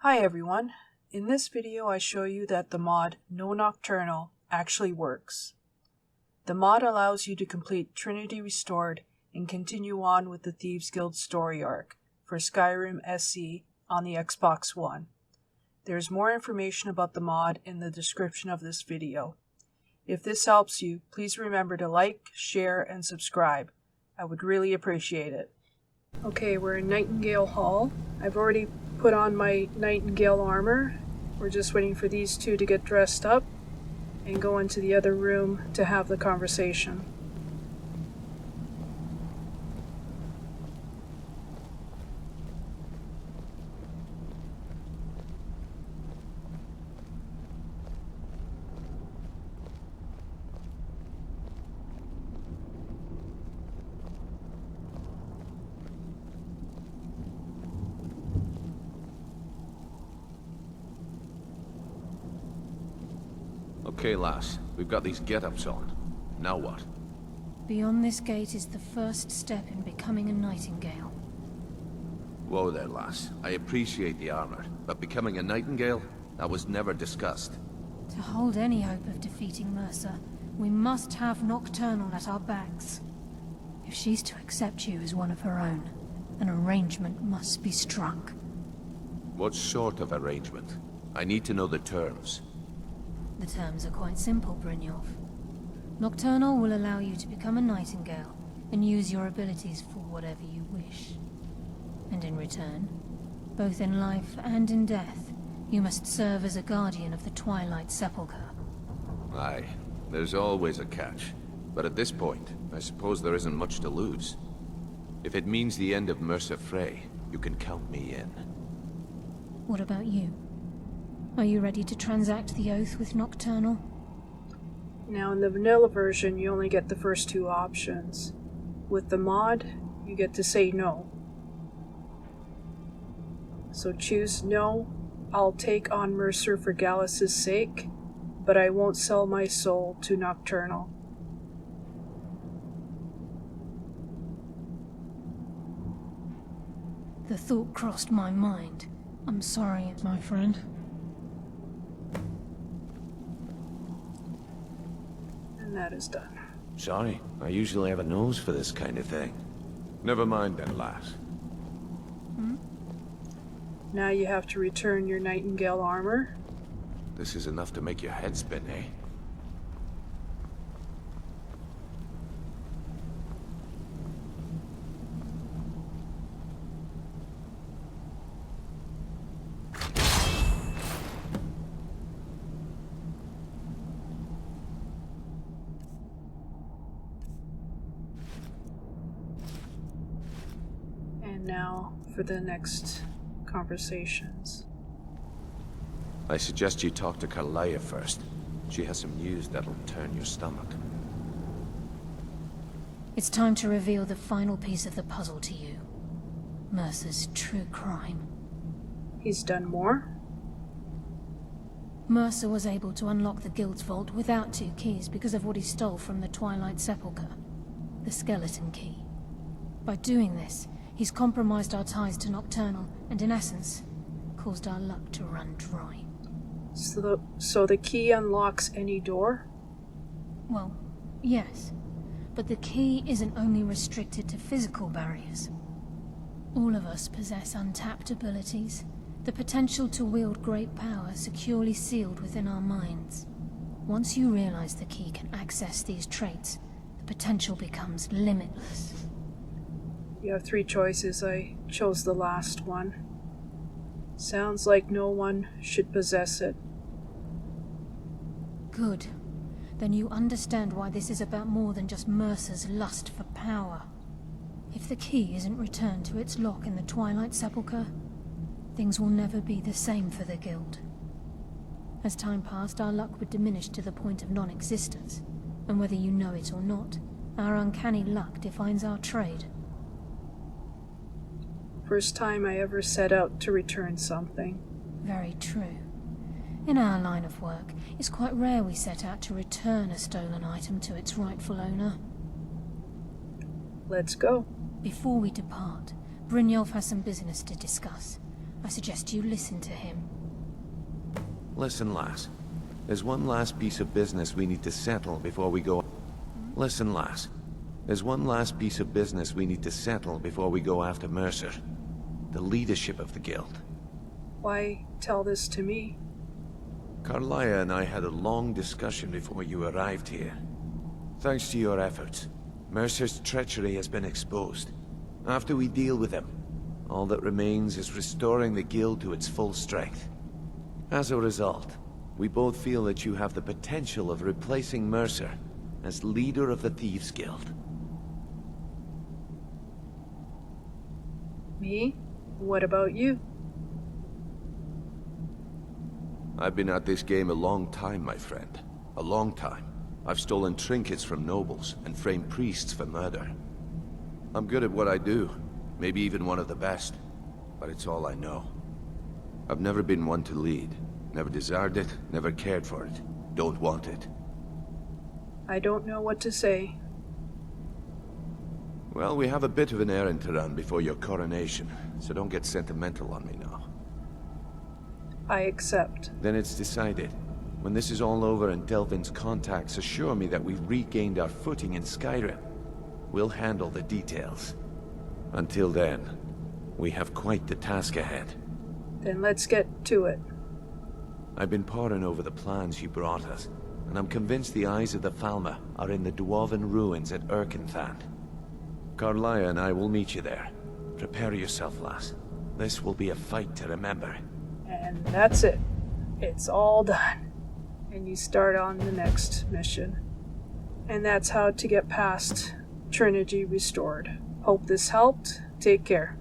Hi everyone, in this video I show you that the mod No Nocturnal actually works. The mod allows you to complete Trinity Restored and continue on with the Thieves Guild story arc for Skyrim SC on the Xbox One. There's more information about the mod in the description of this video. If this helps you, please remember to like, share, and subscribe. I would really appreciate it. Okay, we're in Nightingale Hall. I've already put on my Nightingale armor. We're just waiting for these two to get dressed up and go into the other room to have the conversation. Okay, lass. We've got these get-ups on. Now what? Beyond this gate is the first step in becoming a nightingale. Whoa there, lass. I appreciate the armor, but becoming a nightingale? That was never discussed. To hold any hope of defeating Mercer, we must have Nocturnal at our backs. If she's to accept you as one of her own, an arrangement must be struck. What sort of arrangement? I need to know the terms. The terms are quite simple, Brynjolf. Nocturnal will allow you to become a nightingale and use your abilities for whatever you wish. And in return, both in life and in death, you must serve as a guardian of the Twilight Sepulchre. Aye, there's always a catch. But at this point, I suppose there isn't much to lose. If it means the end of Mercer Frey, you can count me in. What about you? Are you ready to transact the oath with Nocturnal? Now in the vanilla version you only get the first two options. With the mod, you get to say no. So choose no, I'll take on Mercer for Gallus' sake, but I won't sell my soul to Nocturnal. The thought crossed my mind. I'm sorry, my friend. And that is done. Sorry, I usually have a nose for this kind of thing. Never mind then, lass. Now you have to return your Nightingale armor. This is enough to make your head spin, eh? And now for the next conversations. I suggest you talk to Karliah first. She has some news that'll turn your stomach. It's time to reveal the final piece of the puzzle to you. Mercer's true crime. He's done more? Mercer was able to unlock the Guild's vault without 2 keys because of what he stole from the Twilight Sepulchre. The skeleton key. By doing this, he's compromised our ties to Nocturnal and, in essence, caused our luck to run dry. So the key unlocks any door? Well, yes. But the key isn't only restricted to physical barriers. All of us possess untapped abilities, the potential to wield great power securely sealed within our minds. Once you realize the key can access these traits, the potential becomes limitless. You have 3 choices. I chose the last one. Sounds like no one should possess it. Good. Then you understand why this is about more than just Mercer's lust for power. If the key isn't returned to its lock in the Twilight Sepulchre, things will never be the same for the Guild. As time passed, our luck would diminish to the point of non-existence, and whether you know it or not, our uncanny luck defines our trade. First time I ever set out to return something. Very true. In our line of work, it's quite rare we set out to return a stolen item to its rightful owner. Let's go. Before we depart, Brynjolf has some business to discuss. I suggest you listen to him. Listen, lass. There's one last piece of business we need to settle before we go... Listen, lass. There's one last piece of business we need to settle before we go after Mercer. The leadership of the guild. Why tell this to me? Karliah and I had a long discussion before you arrived here. Thanks to your efforts, Mercer's treachery has been exposed. After we deal with him, all that remains is restoring the guild to its full strength. As a result, we both feel that you have the potential of replacing Mercer as leader of the Thieves Guild. Me? What about you? I've been at this game a long time, my friend. A long time. I've stolen trinkets from nobles and framed priests for murder. I'm good at what I do, maybe even one of the best, but it's all I know. I've never been one to lead. Never desired it, never cared for it. Don't want it. I don't know what to say. Well, we have a bit of an errand to run before your coronation, so don't get sentimental on me now. I accept. Then it's decided. When this is all over and Delvin's contacts assure me that we've regained our footing in Skyrim, we'll handle the details. Until then, we have quite the task ahead. Then let's get to it. I've been poring over the plans you brought us, and I'm convinced the eyes of the Falmer are in the Dwarven ruins at Erkenthan. Karliah and I will meet you there. Prepare yourself, lass. This will be a fight to remember. And that's it. It's all done. And you start on the next mission. And that's how to get past Trinity Restored. Hope this helped. Take care.